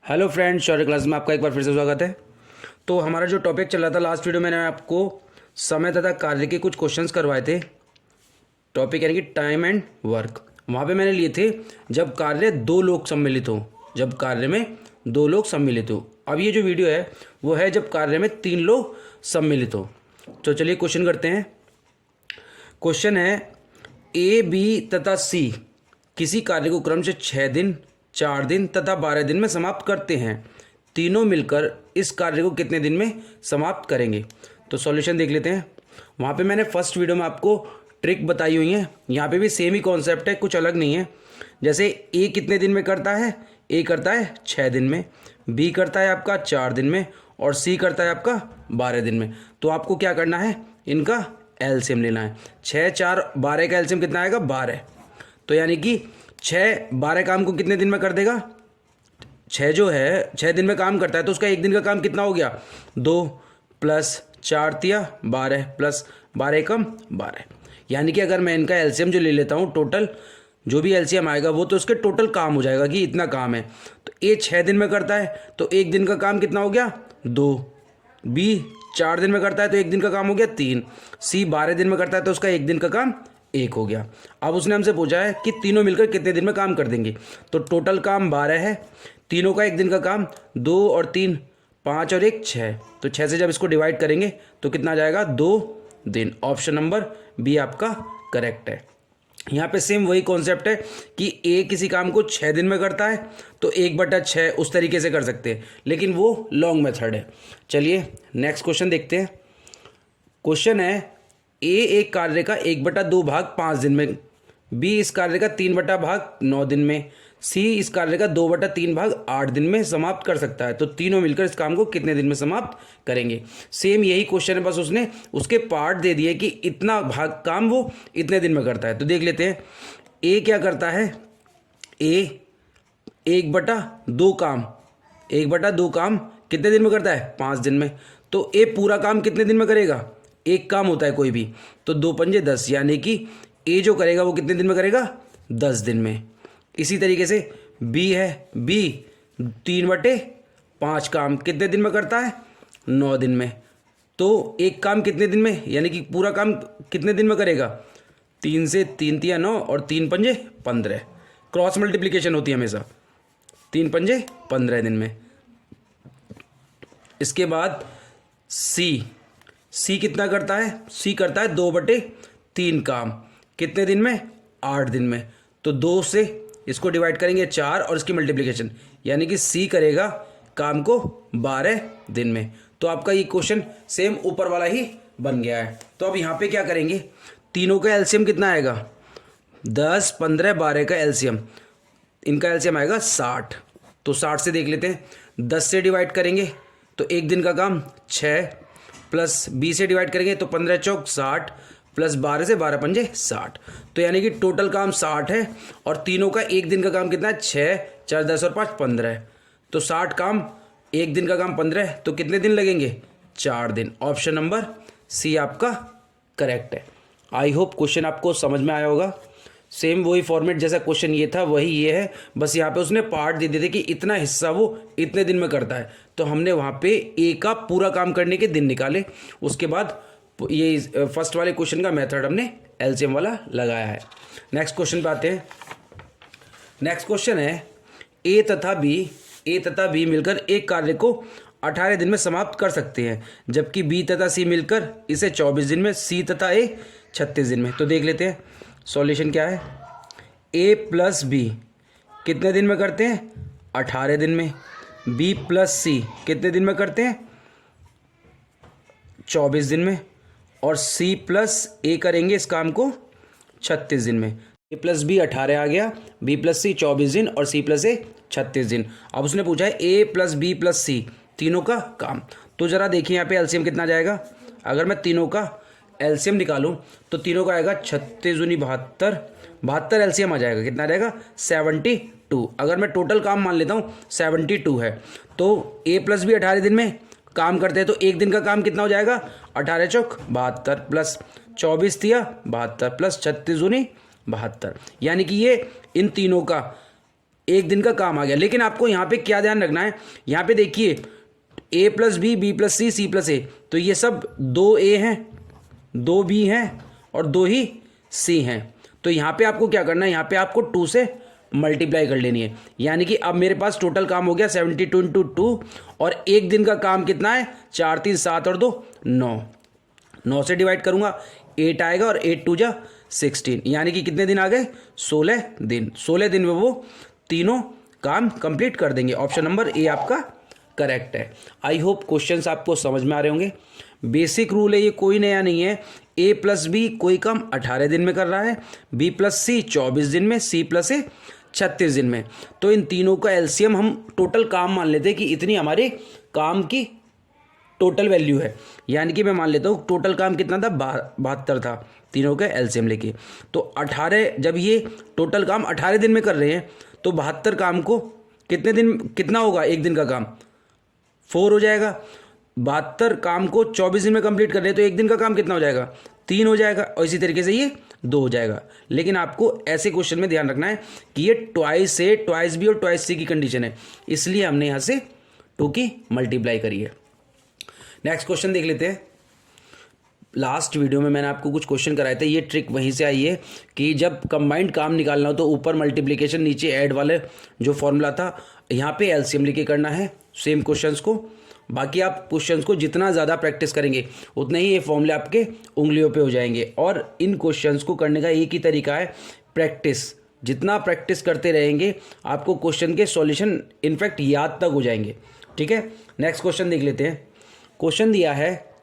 Hello friends, शौर्य class में आपका एक बार फिर से स्वागत है। तो हमारा जो टॉपिक चल रहा था, लास्ट वीडियो में मैंने आपको समय तथा कार्य के कुछ क्वेश्चंस करवाए थे। टॉपिक यानी कि टाइम एंड वर्क। वहाँ पे मैंने लिए थे जब कार्य दो लोग सम्मिलित हो, जब कार्य में दो लोग सम्मिलित हो। अब ये जो वीडियो है वो है जब कार्य में तीन लोग सम्मिलित हो। तो चलिए क्वेश्चन करते हैं। क्वेश्चन है ए, बी तथा सी किसी कार्य को क्रम से 6 दिन, 4 दिन तथा 12 दिन में समाप्त करते हैं। तीनों मिलकर इस कार्य को कितने दिन में समाप्त करेंगे। तो सॉल्यूशन देख लेते हैं। वहाँ पे मैंने फर्स्ट वीडियो में आपको ट्रिक बताई हुई है। यहाँ पे भी सेम ही कॉन्सेप्ट है, कुछ अलग नहीं है। जैसे ए कितने दिन में करता है, ए करता है 6 दिन में, बी करता है आपका 4 दिन में और सी करता है आपका 12 दिन में। तो आपको क्या करना है, इनका एलसीएम लेना है। 6, 4, 12 का एलसीएम कितना आएगा, 12। तो यानी कि 6, 12 काम को कितने दिन में कर देगा। 6 जो है 6 दिन में काम करता है तो उसका एक दिन का काम कितना हो गया, 2 प्लस 4 तिया 12 प्लस 12 एकम 12। यानी कि अगर मैं इनका एलसीएम जो ले लेता हूँ, टोटल जो भी एलसीएम आएगा वो तो उसके टोटल काम हो जाएगा कि इतना काम है। तो ए 6 दिन में करता है तो एक दिन का काम कितना हो गया, 2। बी 4 दिन में करता है तो एक दिन का काम हो गया 3। सी 12 दिन में करता है तो उसका एक दिन का काम 1 हो गया। अब उसने हमसे पूछा है कि तीनों मिलकर कितने दिन में काम कर देंगे। तो टोटल काम 12 है, तीनों का एक दिन का काम 2 और 3 5 और 1 6। तो 6 से जब इसको डिवाइड करेंगे तो कितना आ जाएगा, 2 दिन। ऑप्शन नंबर बी आपका करेक्ट है। यहाँ पे सेम वही कॉन्सेप्ट है कि ए किसी काम को 6 दिन में करता है तो 1/6 उस तरीके से कर सकते हैं, लेकिन वो लॉन्ग मेथड है। चलिए नेक्स्ट क्वेश्चन देखते हैं। क्वेश्चन है ए एक कार्य का 1/2 भाग 5 दिन में, बी इस कार्य का 3 भाग 9 दिन में, सी इस कार्य का 2/3 भाग 8 दिन में समाप्त कर सकता है। तो तीनों मिलकर इस काम को कितने दिन में समाप्त करेंगे। सेम यही क्वेश्चन है, बस उसने उसके पार्ट दे दिए कि इतना भाग काम वो इतने दिन में करता है। तो देख लेते हैं ए क्या करता है। ए 1/2 काम, 1/2 काम कितने दिन में करता है, 5 दिन में। तो ए पूरा काम कितने दिन में करेगा, एक काम होता है कोई भी, तो 2 पंजे 10, यानी कि ए जो करेगा वो कितने दिन में करेगा, 10 दिन में। इसी तरीके से बी है, बी 3/5 काम कितने दिन में करता है, 9 दिन में। तो एक काम कितने दिन में, यानी कि पूरा काम कितने दिन में करेगा, 3 से 3 तिया 9 और 3 पंजे 15। क्रॉस मल्टीप्लिकेशन होती है हमेशा, 3 पंजे 15 दिन में। इसके बाद सी कितना करता है, सी करता है 2/3 काम कितने दिन में, 8 दिन में। तो 2 से इसको डिवाइड करेंगे 4 और इसकी मल्टीप्लिकेशन, यानी कि सी करेगा काम को 12 दिन में। तो आपका ये क्वेश्चन सेम ऊपर वाला ही बन गया है। तो अब यहाँ पे क्या करेंगे, तीनों का एलसीएम कितना आएगा, 10, 15, 12 का एलसीएम, इनका एलसीएम आएगा 60। तो 60 से देख लेते हैं, 10 से डिवाइड करेंगे तो एक दिन का काम 6, प्लस 20 से डिवाइड करेंगे तो 15 चौक 60, प्लस 12 से 12 पंजे 60। तो यानी कि टोटल काम 60 है और तीनों का एक दिन का काम कितना है, 6, 4, 10 और 5 15। तो 60 काम, एक दिन का काम 15, तो कितने दिन लगेंगे, 4 दिन। ऑप्शन नंबर सी आपका करेक्ट है। आई होप क्वेश्चन आपको समझ में आया होगा। सेम वही फॉर्मेट जैसा क्वेश्चन ये था वही ये है, बस यहाँ पे उसने पार्ट दे दिए थे कि इतना हिस्सा वो इतने दिन में करता है। तो हमने वहाँ पे ए का पूरा काम करने के दिन निकाले, उसके बाद ये फर्स्ट वाले क्वेश्चन का मेथड हमने एलसीएम वाला लगाया है। नेक्स्ट क्वेश्चन पे आते हैं। नेक्स्ट क्वेश्चन है ए तथा बी मिलकर एक कार्य को 18 दिन में समाप्त कर सकते हैं, जबकि बी तथा सी मिलकर इसे 24 दिन में, सी तथा ए 36 दिन में। तो देख लेते हैं सॉल्यूशन क्या है। ए प्लस बी कितने दिन में करते हैं, 18 दिन में। बी प्लस सी कितने दिन में करते हैं, 24 दिन में। और सी प्लस ए करेंगे इस काम को 36 दिन में। ए प्लस बी 18 आ गया, बी प्लस सी 24 दिन और सी प्लस ए 36 दिन। अब उसने पूछा है ए प्लस बी प्लस सी तीनों का काम। तो ज़रा देखिए यहाँ पे एलसीएम कितना जाएगा। अगर मैं तीनों का एलसीएम निकालूं तो तीनों का आएगा 36 दूनी 72, 72 एलसीएम आ जाएगा, कितना रहेगा 72। अगर मैं टोटल काम मान लेता हूँ 72 है, तो ए प्लस बी 18 दिन में काम करते हैं तो एक दिन का काम कितना हो जाएगा, 18 चौक 72 प्लस 24 तिया 72 प्लस 36 दूनी 72। यानी कि ये इन तीनों का एक दिन का काम आ गया। लेकिन आपको यहाँ पे क्या ध्यान रखना है, यहाँ पे देखिए a plus B, B plus C, C plus A, तो ये सब 2a हैं, 2b हैं और 2 ही c हैं। तो यहाँ पे आपको क्या करना है, यहाँ पे आपको 2 से मल्टीप्लाई कर लेनी है। यानी कि अब मेरे पास टोटल काम हो गया 72 इंटू 2 और एक दिन का काम कितना है, 4 3 7 और 2 9, 9 से डिवाइड करूँगा 8 आएगा और 8 2 जा 16, यानी कि कितने दिन आ गए, 16 दिन। 16 दिन में वो तीनों काम कंप्लीट कर देंगे। ऑप्शन नंबर ए आपका करेक्ट है। आई होप क्वेश्चंस आपको समझ में आ रहे होंगे। बेसिक रूल है ये, कोई नया नहीं है। ए प्लस बी कोई काम 18 दिन में कर रहा है, बी प्लस सी 24 दिन में, सी प्लस ए 36 दिन में। तो इन तीनों का एलसीएम हम टोटल काम मान लेते हैं कि इतनी हमारे काम की टोटल वैल्यू है। यानी कि मैं मान लेता हूँ टोटल काम कितना था, 72 था, तीनों का एलसीएम लेके। तो 18, जब ये टोटल काम 18 दिन में कर रहे हैं तो 72 काम को कितने दिन, कितना होगा एक दिन का काम, 4 हो जाएगा। 72 काम को 24 दिन में कंप्लीट कर रहे हैं तो एक दिन का काम कितना हो जाएगा, 3 हो जाएगा। और इसी तरीके से ये 2 हो जाएगा। लेकिन आपको ऐसे क्वेश्चन में ध्यान रखना है कि ये ट्वाइस ए, ट्वाइस बी और ट्वाइस सी की कंडीशन है, इसलिए हमने यहाँ से 2 की मल्टीप्लाई करी है। नेक्स्ट क्वेश्चन देख लेते हैं। लास्ट वीडियो में मैंने आपको कुछ क्वेश्चन कराए थे, ये ट्रिक वहीं से आई है कि जब कंबाइंड काम निकालना हो तो ऊपर मल्टीप्लिकेशन, नीचे ऐड वाले जो फॉर्मूला था, यहाँ पे एलसीएम लेके करना है सेम क्वेश्चंस को। बाकी आप क्वेश्चंस को जितना ज़्यादा प्रैक्टिस करेंगे उतने ही ये फॉर्मूले आपके उंगलियों पे हो जाएंगे। और इन क्वेश्चंस को करने का एक ही तरीका है, प्रैक्टिस। जितना प्रैक्टिस करते रहेंगे आपको क्वेश्चन के सॉल्यूशन इनफैक्ट याद तक हो जाएंगे। ठीक है, नेक्स्ट क्वेश्चन देख लेते हैं। क्वेश्चन दिया है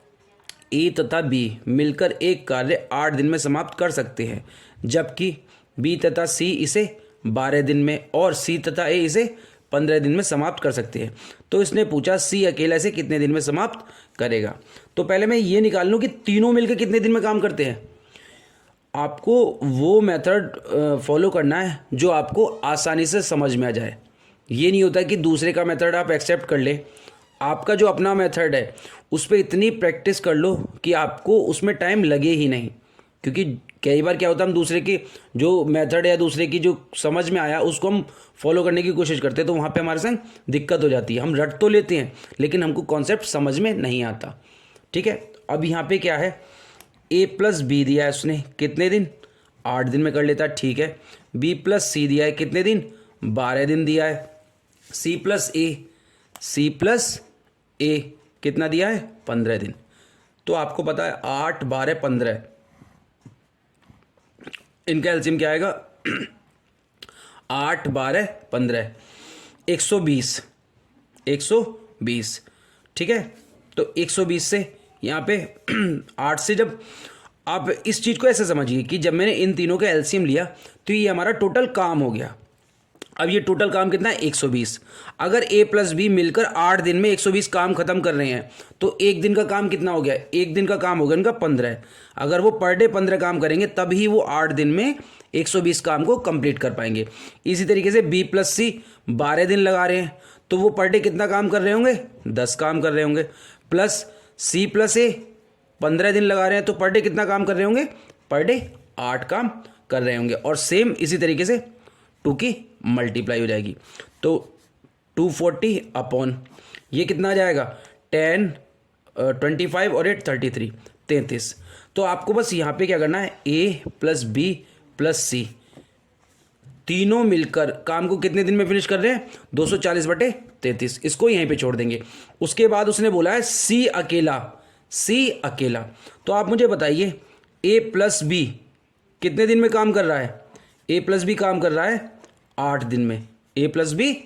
ए तथा बी मिलकर एक कार्य 8 दिन में समाप्त कर सकते हैं, जबकि बी तथा सी इसे 12 दिन में और सी तथा ए इसे 15 दिन में समाप्त कर सकते हैं। तो इसने पूछा सी अकेला इसे कितने दिन में समाप्त करेगा। तो पहले मैं ये निकाल लूँ कि तीनों मिलकर कितने दिन में काम करते हैं। आपको वो मेथड फॉलो करना है जो आपको आसानी से समझ में आ जाए। ये नहीं होता कि दूसरे का मेथड आप एक्सेप्ट कर ले, आपका जो अपना मेथड है उस पर इतनी प्रैक्टिस कर लो कि आपको उसमें टाइम लगे ही नहीं। क्योंकि कई बार क्या होता है, हम दूसरे की जो मेथड या दूसरे की जो समझ में आया उसको हम फॉलो करने की कोशिश करते हैं, तो वहाँ पे हमारे संग दिक्कत हो जाती है। हम रट तो लेते हैं लेकिन हमको कॉन्सेप्ट समझ में नहीं आता। ठीक है, अब यहाँ पे क्या है, ए प्लस बी दिया है उसने, कितने दिन, 8 दिन में कर लेता है, ठीक है। बी प्लस सी दिया है, कितने दिन, 12 दिन दिया है। सी प्लस ए, सी प्लस ए कितना दिया है, 15 दिन। तो आपको पता है 8 12 15, इनका एलसीएम क्या आएगा 8 12 15, 120, 120। ठीक है, तो 120 से यहाँ पे 8 से, जब आप इस चीज़ को ऐसे समझिए कि जब मैंने इन तीनों का एलसीएम लिया तो ये हमारा टोटल काम हो गया। अब ये टोटल काम कितना है, 120। अगर ए प्लस बी मिलकर 8 दिन में 120 काम खत्म कर रहे हैं तो एक दिन का काम कितना हो गया, एक दिन का काम हो गया इनका 15। अगर वो पर डे 15 काम करेंगे तब ही वो 8 दिन में 120 काम को कंप्लीट कर पाएंगे। इसी तरीके से बी प्लस सी 12 दिन लगा रहे हैं तो वो पर डे कितना काम कर रहे होंगे, 10 काम कर रहे होंगे। प्लस सी प्लस ए 15 दिन लगा रहे हैं तो पर डे कितना काम कर रहे होंगे, पर डे 8 काम कर रहे होंगे। और सेम इसी तरीके से 2 की मल्टीप्लाई हो जाएगी। तो 240 अपॉन ये कितना आ जाएगा, 10 25 और 8 33, 33। तो आपको बस यहाँ पे क्या करना है, ए प्लस बी प्लस सी तीनों मिलकर काम को कितने दिन में फिनिश कर रहे हैं, 240/33। इसको यहीं पे छोड़ देंगे। उसके बाद उसने बोला है सी अकेला, सी अकेला। तो आप मुझे बताइए ए प्लस बी कितने दिन में काम कर रहा है, ए प्लस बी काम कर रहा है 8 दिन में, ए प्लस बी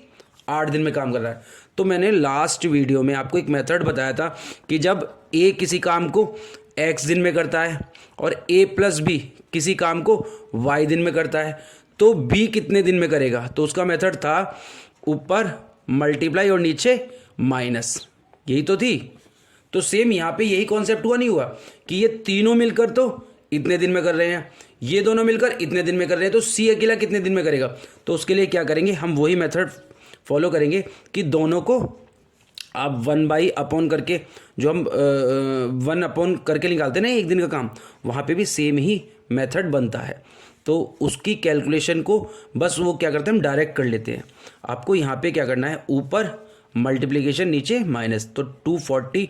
8 दिन में काम कर रहा है। तो मैंने लास्ट वीडियो में आपको एक मेथड बताया था कि जब ए किसी काम को x दिन में करता है और ए प्लस बी किसी काम को y दिन में करता है तो b कितने दिन में करेगा। तो उसका मेथड था ऊपर मल्टीप्लाई और नीचे माइनस, यही तो थी। तो सेम यहाँ पे यही कॉन्सेप्ट हुआ, नहीं हुआ कि ये तीनों मिलकर तो इतने दिन में कर रहे हैं, ये दोनों मिलकर इतने दिन में कर रहे हैं, तो सी अकेला कितने दिन में करेगा। तो उसके लिए क्या करेंगे, हम वही मेथड फॉलो करेंगे कि दोनों को आप 1 अपॉन करके, जो हम 1 अपॉन करके निकालते हैं ना एक दिन का काम, वहाँ पे भी सेम ही मेथड बनता है। तो उसकी कैलकुलेशन को बस वो क्या करते हैं, हम डायरेक्ट कर लेते हैं। आपको यहाँ पे क्या करना है, ऊपर मल्टीप्लिकेशन नीचे माइनस, तो 240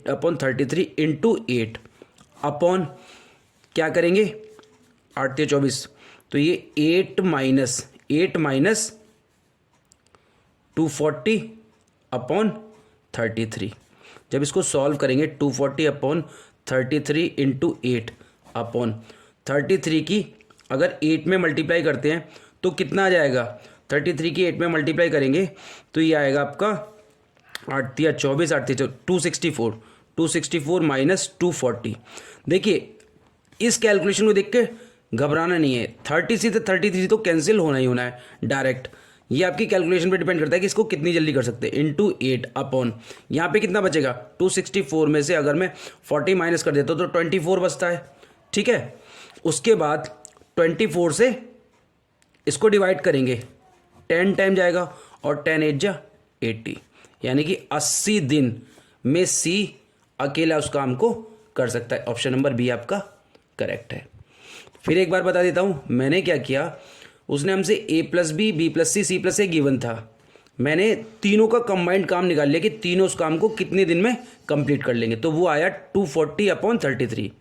अपॉन 33 इंटू 8 अपॉन क्या करेंगे 8 या 24, तो ये 8 माइनस 240 अपॉन 33। जब इसको सॉल्व करेंगे 240 अपॉन 33 इंटू 8 अपॉन 33 की अगर 8 में मल्टीप्लाई करते हैं तो कितना आ जाएगा, 33 की 8 में मल्टीप्लाई करेंगे तो ये आएगा आपका 8 या 24 8 264 माइनस 240। देखिए इस कैलकुलेशन को देख के घबराना नहीं है, 30 से 33 तो कैंसिल होना ही होना है डायरेक्ट। ये आपकी कैलकुलेशन पे डिपेंड करता है कि इसको कितनी जल्दी कर सकते हैं। इंटू 8 अपॉन यहाँ पे कितना बचेगा, 264 में से अगर मैं 40 माइनस कर देता हूँ तो 24 बचता है, ठीक है। उसके बाद 24 से इसको डिवाइड करेंगे, 10 टाइम जाएगा और 10 8 जा 80, यानी कि 80 दिन में सी अकेला उस काम को कर सकता है। ऑप्शन नंबर बी आपका करेक्ट है। फिर एक बार बता देता हूँ मैंने क्या किया, उसने हमसे a plus B B plus C C plus A given था, मैंने तीनों का कंबाइंड काम निकाल लिया कि तीनों उस काम को कितने दिन में कंप्लीट कर लेंगे, तो वो आया 240 अपॉन 33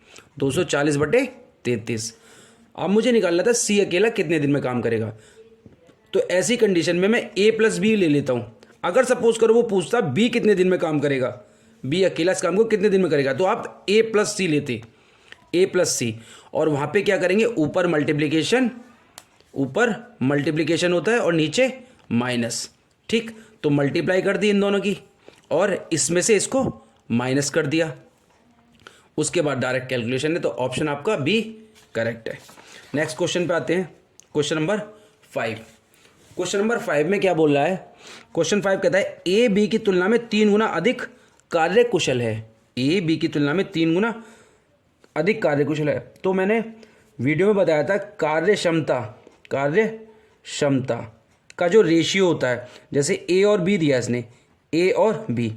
240/33। अब मुझे निकालना था सी अकेला कितने दिन में काम करेगा, तो ऐसी कंडीशन में मैं a प्लस बी ले लेता हूँ। अगर सपोज करो वो पूछता b कितने दिन में काम करेगा, b अकेला इस काम को कितने दिन में करेगा, तो आप a प्लस सी लेते, a प्लस सी, और वहाँ पे क्या करेंगे ऊपर मल्टीप्लिकेशन होता है और नीचे माइनस, ठीक। तो मल्टीप्लाई कर दी इन दोनों की और इसमें से इसको माइनस कर दिया, उसके बाद डायरेक्ट कैलकुलेशन है, तो ऑप्शन आपका बी करेक्ट है। नेक्स्ट क्वेश्चन पे आते हैं, क्वेश्चन नंबर 5। क्वेश्चन नंबर 5 में क्या बोल रहा है, क्वेश्चन 5 कहता है ए बी की तुलना में 3 गुना अधिक कार्यकुशल है, ए बी की तुलना में 3 गुना अधिक कार्यकुशल है। तो मैंने वीडियो में बताया था कार्य क्षमता का जो रेशियो होता है, जैसे ए और बी दिया इसने, ए और बी,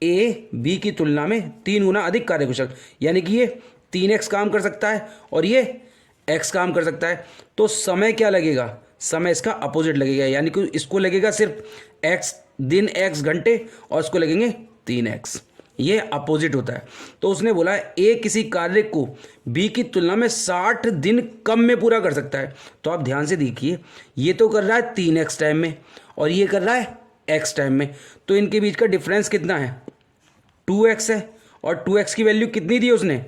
ए बी की तुलना में 3 गुना अधिक कार्यकुशल, यानी कि ये 3x काम कर सकता है और ये x काम कर सकता है, तो समय क्या लगेगा, समय इसका अपोजिट लगेगा, यानी कि इसको लगेगा सिर्फ x दिन x घंटे और इसको लगेंगे 3x, ये अपोजिट होता है। तो उसने बोला ए किसी कार्य को बी की तुलना में 60 दिन कम में पूरा कर सकता है। तो आप ध्यान से देखिए, ये तो कर रहा है 3x टाइम में और ये कर रहा है x टाइम में, तो इनके बीच का डिफरेंस कितना है, 2x है, और 2x की वैल्यू कितनी दी उसने,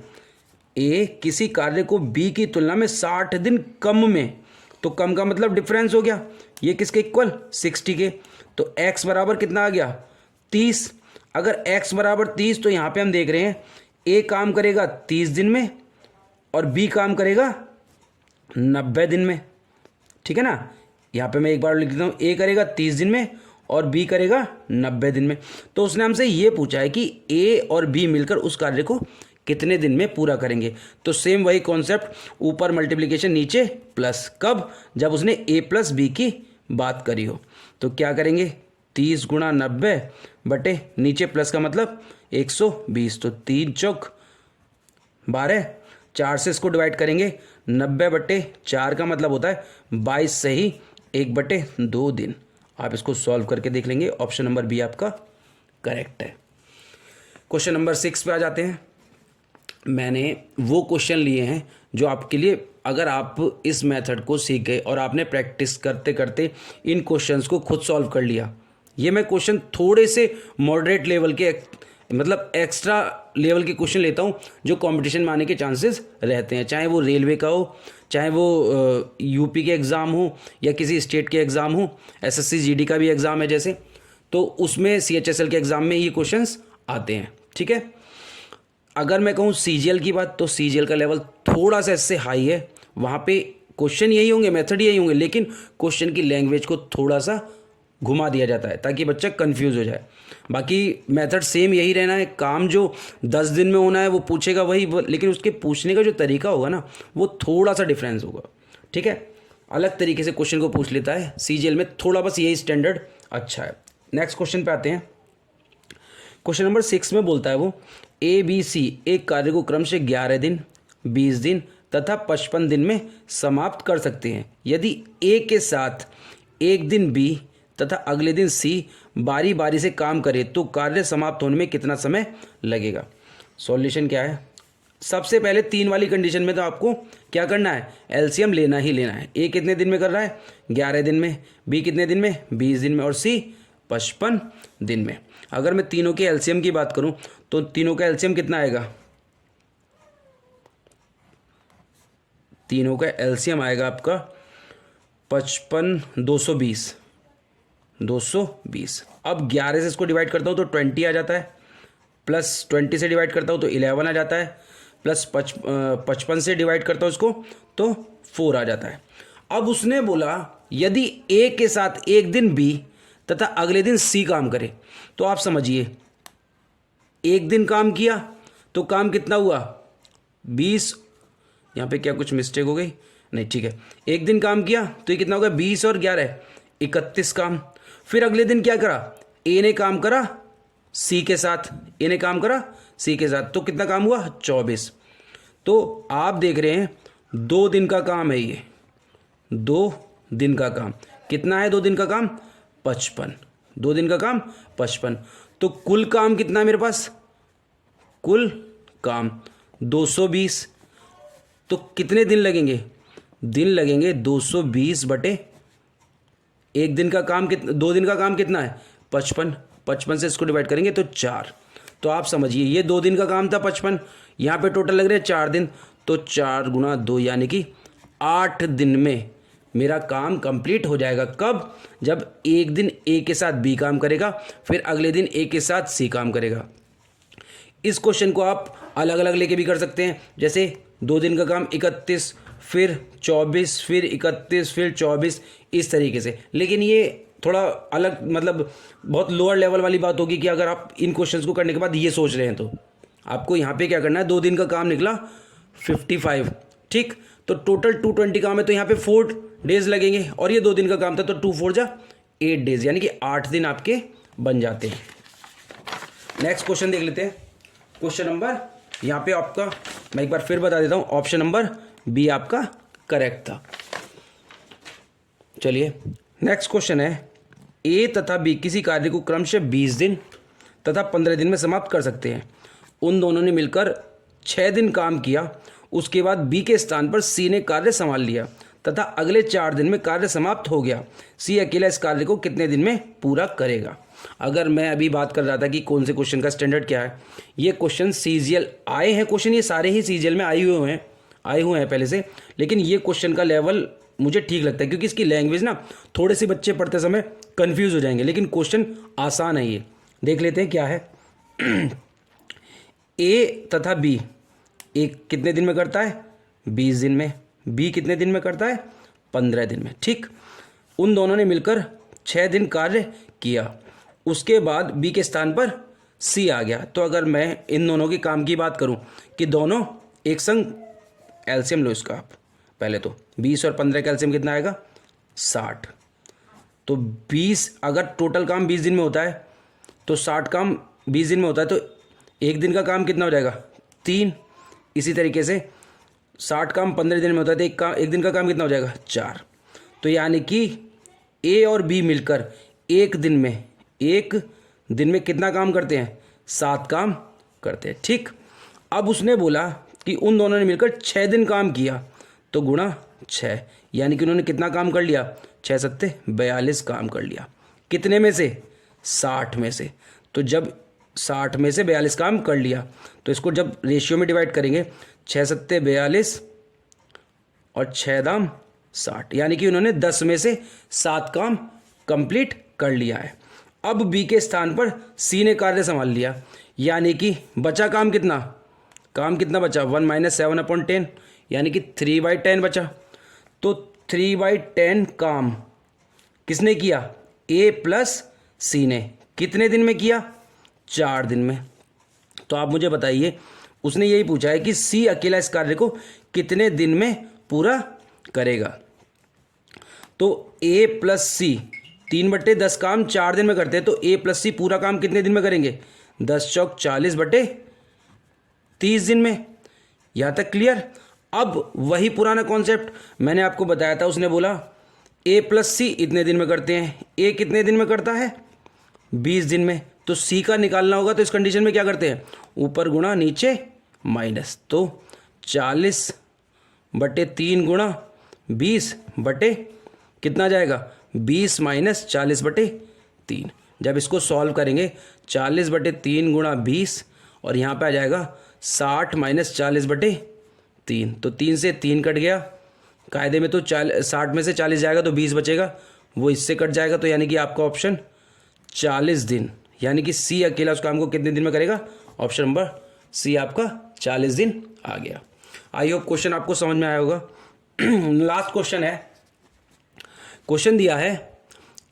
ए किसी कार्य को बी की तुलना में 60 दिन कम में, तो कम का मतलब डिफरेंस हो गया, ये किसके इक्वल 60 के, तो x बराबर कितना आ गया 30। अगर x बराबर 30 तो यहाँ पे हम देख रहे हैं a काम करेगा 30 दिन में और b काम करेगा 90 दिन में, ठीक है ना। यहाँ पे मैं एक बार लिख देता हूँ, a करेगा 30 दिन में और b करेगा 90 दिन में। तो उसने हमसे ये पूछा है कि a और b मिलकर उस कार्य को कितने दिन में पूरा करेंगे। तो सेम वही कॉन्सेप्ट, ऊपर मल्टीप्लिकेशन नीचे प्लस, कब, जब उसने a प्लस बी की बात करी हो। तो क्या करेंगे 30 गुणा 90 बटे नीचे प्लस का मतलब 120, तो 3 चौक 12, 4 से इसको डिवाइड करेंगे, 90 बटे 4 का मतलब होता है 22 से ही 1/2 दिन। आप इसको सॉल्व करके देख लेंगे, ऑप्शन नंबर बी आपका करेक्ट है। क्वेश्चन नंबर 6 पे आ जाते हैं। मैंने वो क्वेश्चन लिए हैं जो आपके लिए, अगर आप इस मेथड को सीख गए और आपने प्रैक्टिस करते करते इन क्वेश्चंस को खुद सॉल्व कर लिया, ये मैं क्वेश्चन थोड़े से मॉडरेट लेवल के, मतलब एक्स्ट्रा लेवल के क्वेश्चन लेता हूँ जो कंपटीशन में आने के चांसेस रहते हैं, चाहे वो रेलवे का हो, चाहे वो यूपी के एग्ज़ाम हो या किसी स्टेट के एग्ज़ाम हो, एसएससी जीडी का भी एग्ज़ाम है जैसे, तो उसमें सीएचएसएल के एग्ज़ाम में ये क्वेश्चंस आते हैं, ठीक है। अगर मैं कहूँ सीजीएल की बात, तो सीजीएल का लेवल थोड़ा सा इससे हाई है, वहाँ पे क्वेश्चन यही होंगे, मेथड यही होंगे, लेकिन क्वेश्चन की लैंग्वेज को थोड़ा सा घुमा दिया जाता है ताकि बच्चा कंफ्यूज हो जाए। बाकी मेथड सेम यही रहना है, काम जो 10 दिन में होना है वो पूछेगा वही, लेकिन उसके पूछने का जो तरीका होगा ना वो थोड़ा सा डिफरेंस होगा, ठीक है। अलग तरीके से क्वेश्चन को पूछ लेता है सीजीएल में, थोड़ा बस यही स्टैंडर्ड अच्छा है। नेक्स्ट क्वेश्चन पे आते हैं। क्वेश्चन नंबर 6 में बोलता है वो, ए बी सी एक कार्य को क्रम से 11 दिन, 20 दिन, तथा 55 दिन में समाप्त कर सकते हैं। यदि ए के साथ एक दिन बी तथा अगले दिन सी बारी बारी से काम करे तो कार्य समाप्त होने में कितना समय लगेगा। सॉल्यूशन क्या है, सबसे पहले 3 वाली कंडीशन में तो आपको क्या करना है, एलसीएम लेना ही लेना है। ए कितने दिन में कर रहा है, 11 दिन में, बी कितने दिन में, 20 दिन में, और सी 55 दिन में। अगर मैं तीनों के एलसीएम की बात करूं तो तीनों का एलसीएम कितना आएगा, तीनों का एलसीएम आएगा आपका 55 220। अब 11 से इसको डिवाइड करता हूँ तो 20 आ जाता है, प्लस 20 से डिवाइड करता हूँ तो 11 आ जाता है, प्लस 55 से डिवाइड करता हूँ इसको तो 4 आ जाता है। अब उसने बोला यदि ए के साथ एक दिन बी तथा अगले दिन सी काम करे, तो आप समझिए एक दिन काम किया तो काम कितना हुआ 20, यहाँ पे क्या कुछ मिस्टेक हो गई, नहीं ठीक है, एक दिन काम किया तो ये कितना होगा 20 और 11 31 काम। फिर अगले दिन क्या करा, ए ने काम करा सी के साथ, ए ने काम करा सी के साथ, तो कितना काम हुआ 24। तो आप देख रहे हैं 2 दिन का काम है ये, 2 दिन का काम कितना है, 2 दिन का काम 55, 2 दिन का काम 55। तो कुल काम कितना है मेरे पास, कुल काम 220। तो कितने दिन लगेंगे, दिन लगेंगे 220 बटे एक दिन का काम कितना, 2 दिन का काम कितना है 55, 55 से इसको डिवाइड करेंगे तो 4। तो आप समझिए ये 2 दिन का काम था 55, यहाँ पे टोटल लग रहे हैं 4 दिन, तो 4 गुना 2 यानी कि 8 दिन में मेरा काम कंप्लीट हो जाएगा। कब, जब एक दिन ए के साथ बी काम करेगा, फिर अगले दिन ए के साथ सी काम करेगा। इस क्वेश्चन को आप अलग अलग लेके भी कर सकते हैं, जैसे 2 दिन का काम 31, फिर 24, फिर 31, फिर 24, इस तरीके से। लेकिन ये थोड़ा अलग, मतलब बहुत लोअर लेवल वाली बात होगी कि अगर आप इन क्वेश्चंस को करने के बाद ये सोच रहे हैं तो आपको यहाँ पे क्या करना है, 2 दिन का काम निकला 55, ठीक, तो टोटल 220 काम है तो यहाँ पे 4 डेज लगेंगे, और ये 2 दिन का काम था तो 2 4 जा 8 डेज, यानी कि 8 दिन आपके बन जाते हैं। नेक्स्ट क्वेश्चन देख लेते हैं। क्वेश्चन नंबर, यहाँ पे आपका मैं एक बार फिर बता देता हूँ, ऑप्शन नंबर बी आपका करेक्ट था। चलिए नेक्स्ट क्वेश्चन है, ए तथा बी किसी कार्य को क्रमशः 20 दिन तथा 15 दिन में समाप्त कर सकते हैं। उन दोनों ने मिलकर 6 दिन काम किया, उसके बाद बी के स्थान पर सी ने कार्य संभाल लिया तथा अगले 4 दिन में कार्य समाप्त हो गया। सी अकेला इस कार्य को कितने दिन में पूरा करेगा। अगर मैं अभी बात कर रहा था कि कौन से क्वेश्चन का स्टैंडर्ड क्या है, ये क्वेश्चन सीजीएल आए हैं, क्वेश्चन ये सारे ही सीजीएल में आए हुए हैं पहले से, लेकिन ये क्वेश्चन का लेवल मुझे ठीक लगता है क्योंकि इसकी लैंग्वेज ना थोड़े से बच्चे पढ़ते समय कंफ्यूज हो जाएंगे, लेकिन क्वेश्चन आसान है। ये देख लेते हैं क्या है। ए तथा बी एक कितने दिन में करता है 20 दिन में, बी कितने दिन में करता है 15 दिन में, ठीक। उन दोनों ने मिलकर 6 दिन कार्य किया, उसके बाद बी के स्थान पर सी आ गया। तो अगर मैं इन दोनों के काम की बात करूं कि दोनों एक संग, एलसीएम लो इसका आप पहले, तो 20 और 15 का एलसीएम कितना आएगा 60। तो 20 अगर टोटल काम 20 दिन में होता है तो 60 काम 20 दिन में होता है, तो एक दिन का काम कितना हो जाएगा 3। इसी तरीके से 60 काम 15 दिन में होता है तो एक दिन का काम कितना हो जाएगा 4। तो यानी कि ए और बी मिलकर एक दिन में कितना काम करते हैं 7 काम करते हैं, ठीक। अब उसने बोला कि उन दोनों ने मिलकर 6 दिन काम किया, तो गुणा 6, यानी कि उन्होंने कितना काम कर लिया 6 सत्ते 42 काम कर लिया। कितने में से 60 में से। तो जब 60 में से 42 काम कर लिया तो इसको जब रेशियो में डिवाइड करेंगे 6 सत्ते 42 और 6 दाम 60, यानी कि उन्होंने 10 में से 7 काम कंप्लीट कर लिया है। अब बी के स्थान पर सी ने कार्य संभाल लिया, यानी कि बचा काम कितना बचा 1 - 7/10, यानी कि 3/10 बचा। तो 3/10 काम किसने किया, ए प्लस सी ने। कितने दिन में किया 4 दिन में। तो आप मुझे बताइए, उसने यही पूछा है कि सी अकेला इस कार्य को कितने दिन में पूरा करेगा। तो ए प्लस सी 3/10 काम 4 दिन में करते हैं, तो ए प्लस सी पूरा काम कितने दिन में करेंगे 10 चौक 40/30 दिन में। यहाँ तक क्लियर। अब वही पुराना कॉन्सेप्ट मैंने आपको बताया था, उसने बोला a प्लस सी इतने दिन में करते हैं। a कितने दिन में करता है? 20 दिन में। तो c का निकालना होगा, तो इस कंडीशन में क्या करते हैं? ऊपर गुणा नीचे माइनस, तो 40/3 गुणा 20 बटे कितना जाएगा? 20 माइनस 40/3। जब इसको सॉल्व करेंगे 40/3 गुणा 20 और यहाँ पे आ जाएगा 60 माइनस 40/3। तो 3 से 3 कट गया, कायदे में तो 60 में से 40 जाएगा तो 20 बचेगा, वो इससे कट जाएगा। तो यानी कि आपका ऑप्शन 40 दिन, यानी कि सी अकेला उस काम को कितने दिन में करेगा? ऑप्शन नंबर सी आपका 40 दिन आ गया। आई होप क्वेश्चन आपको समझ में आया होगा। लास्ट क्वेश्चन है, क्वेश्चन दिया है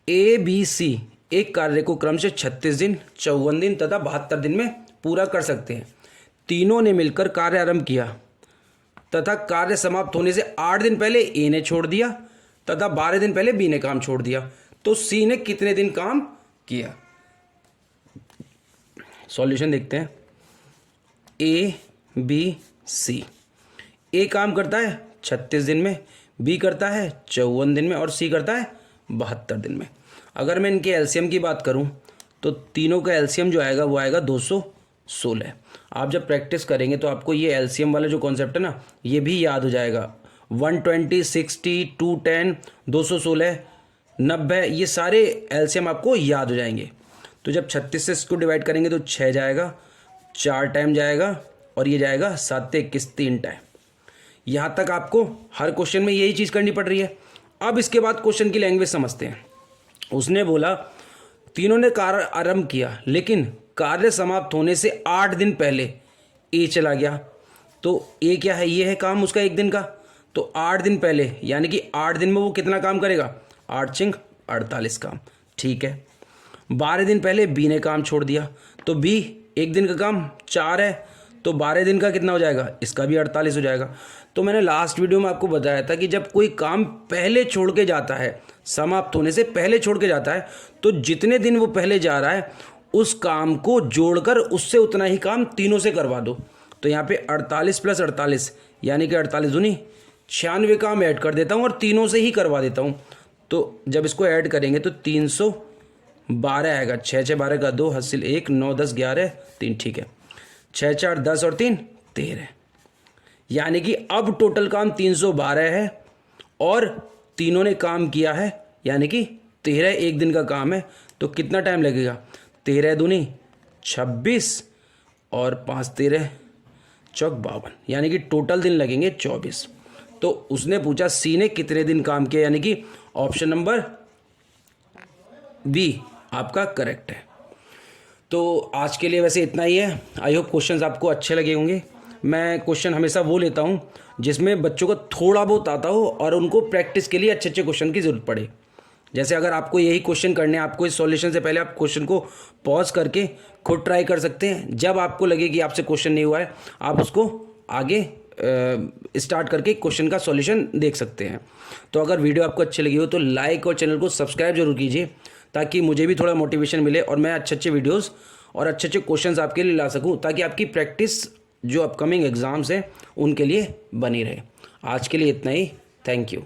ए बी सी एक कार्य को क्रम से 36 दिन, 54 दिन तथा 72 दिन में पूरा कर सकते हैं। तीनों ने मिलकर कार्य आरंभ किया तथा कार्य समाप्त होने से 8 दिन पहले ए ने छोड़ दिया तथा 12 दिन पहले बी ने काम छोड़ दिया। तो सी ने कितने दिन काम किया? सॉल्यूशन देखते हैं। ए बी सी, ए काम करता है 36 दिन में, बी करता है 54 दिन में और सी करता है 72 दिन में। अगर मैं इनके एलसीएम की बात करूं तो तीनों का एलसीएम जो आएगा वो आएगा 216। आप जब प्रैक्टिस करेंगे तो आपको ये एलसीएम वाला जो कॉन्सेप्ट है ना, ये भी याद हो जाएगा। 120, 60, 210, 216, 90, ये सारे एलसीएम आपको याद हो जाएंगे। तो जब 36 से इसको डिवाइड करेंगे तो 6 जाएगा, 4 टाइम जाएगा और ये जाएगा 7 से 21, 3 टाइम। यहाँ तक आपको हर क्वेश्चन में यही चीज़ करनी पड़ रही है। अब इसके बाद क्वेश्चन की लैंग्वेज समझते हैं। उसने बोला तीनों ने कार्य आरंभ किया लेकिन कार्य समाप्त होने से 8 दिन पहले ए चला गया। तो ए क्या है? ये है काम उसका 1 दिन का। तो 8 दिन पहले यानी कि 8 दिन में वो कितना काम करेगा? 8 × 48 काम। ठीक है। 12 दिन पहले बी ने काम छोड़ दिया, तो बी 1 दिन का काम 4 है, तो 12 दिन का कितना हो जाएगा? इसका भी 48 हो जाएगा। तो मैंने लास्ट वीडियो में आपको बताया था कि जब कोई काम पहले छोड़ के जाता है, समाप्त होने से पहले छोड़ के जाता है, तो जितने दिन वो पहले जा रहा है उस काम को जोड़कर उससे उतना ही काम तीनों से करवा दो। तो यहाँ पे 48 + 48 यानी कि 48 दूनी 96 काम ऐड कर देता हूँ और तीनों से ही करवा देता हूँ। तो जब इसको ऐड करेंगे तो 312 आएगा। 6 × 6 = 12 का 2 हासिल 1, 9 × 10 = 11, 3। ठीक है। 6 × 4 = 10 और 3 = 13। यानी कि अब टोटल काम 312 है और तीनों ने काम किया है, यानी कि 13 1 दिन का काम है। तो कितना टाइम लगेगा? 13 दूनी 26 और 5 × 13 = 52, यानी कि टोटल दिन लगेंगे 24। तो उसने पूछा सी ने कितने दिन काम किया, यानी कि ऑप्शन नंबर बी आपका करेक्ट है। तो आज के लिए वैसे इतना ही है। आई होप क्वेश्चंस आपको अच्छे लगे होंगे। मैं क्वेश्चन हमेशा वो लेता हूँ जिसमें बच्चों को थोड़ा बहुत आता हो और उनको प्रैक्टिस के लिए अच्छे अच्छे क्वेश्चन की ज़रूरत पड़े। जैसे अगर आपको यही क्वेश्चन करने हैं, आपको इस सॉल्यूशन से पहले आप क्वेश्चन को पॉज करके खुद ट्राई कर सकते हैं। जब आपको लगे कि आपसे क्वेश्चन नहीं हुआ है, आप उसको आगे स्टार्ट करके क्वेश्चन का सॉल्यूशन देख सकते हैं। तो अगर वीडियो आपको अच्छी लगी हो तो लाइक और चैनल को सब्सक्राइब जरूर कीजिए, ताकि मुझे भी थोड़ा मोटिवेशन मिले और मैं अच्छे अच्छे वीडियोस और अच्छे अच्छे क्वेश्चंस आपके लिए ला सकूं, ताकि आपकी प्रैक्टिस जो अपकमिंग एग्ज़ाम्स हैं उनके लिए बनी रहे। आज के लिए इतना ही। Thank you.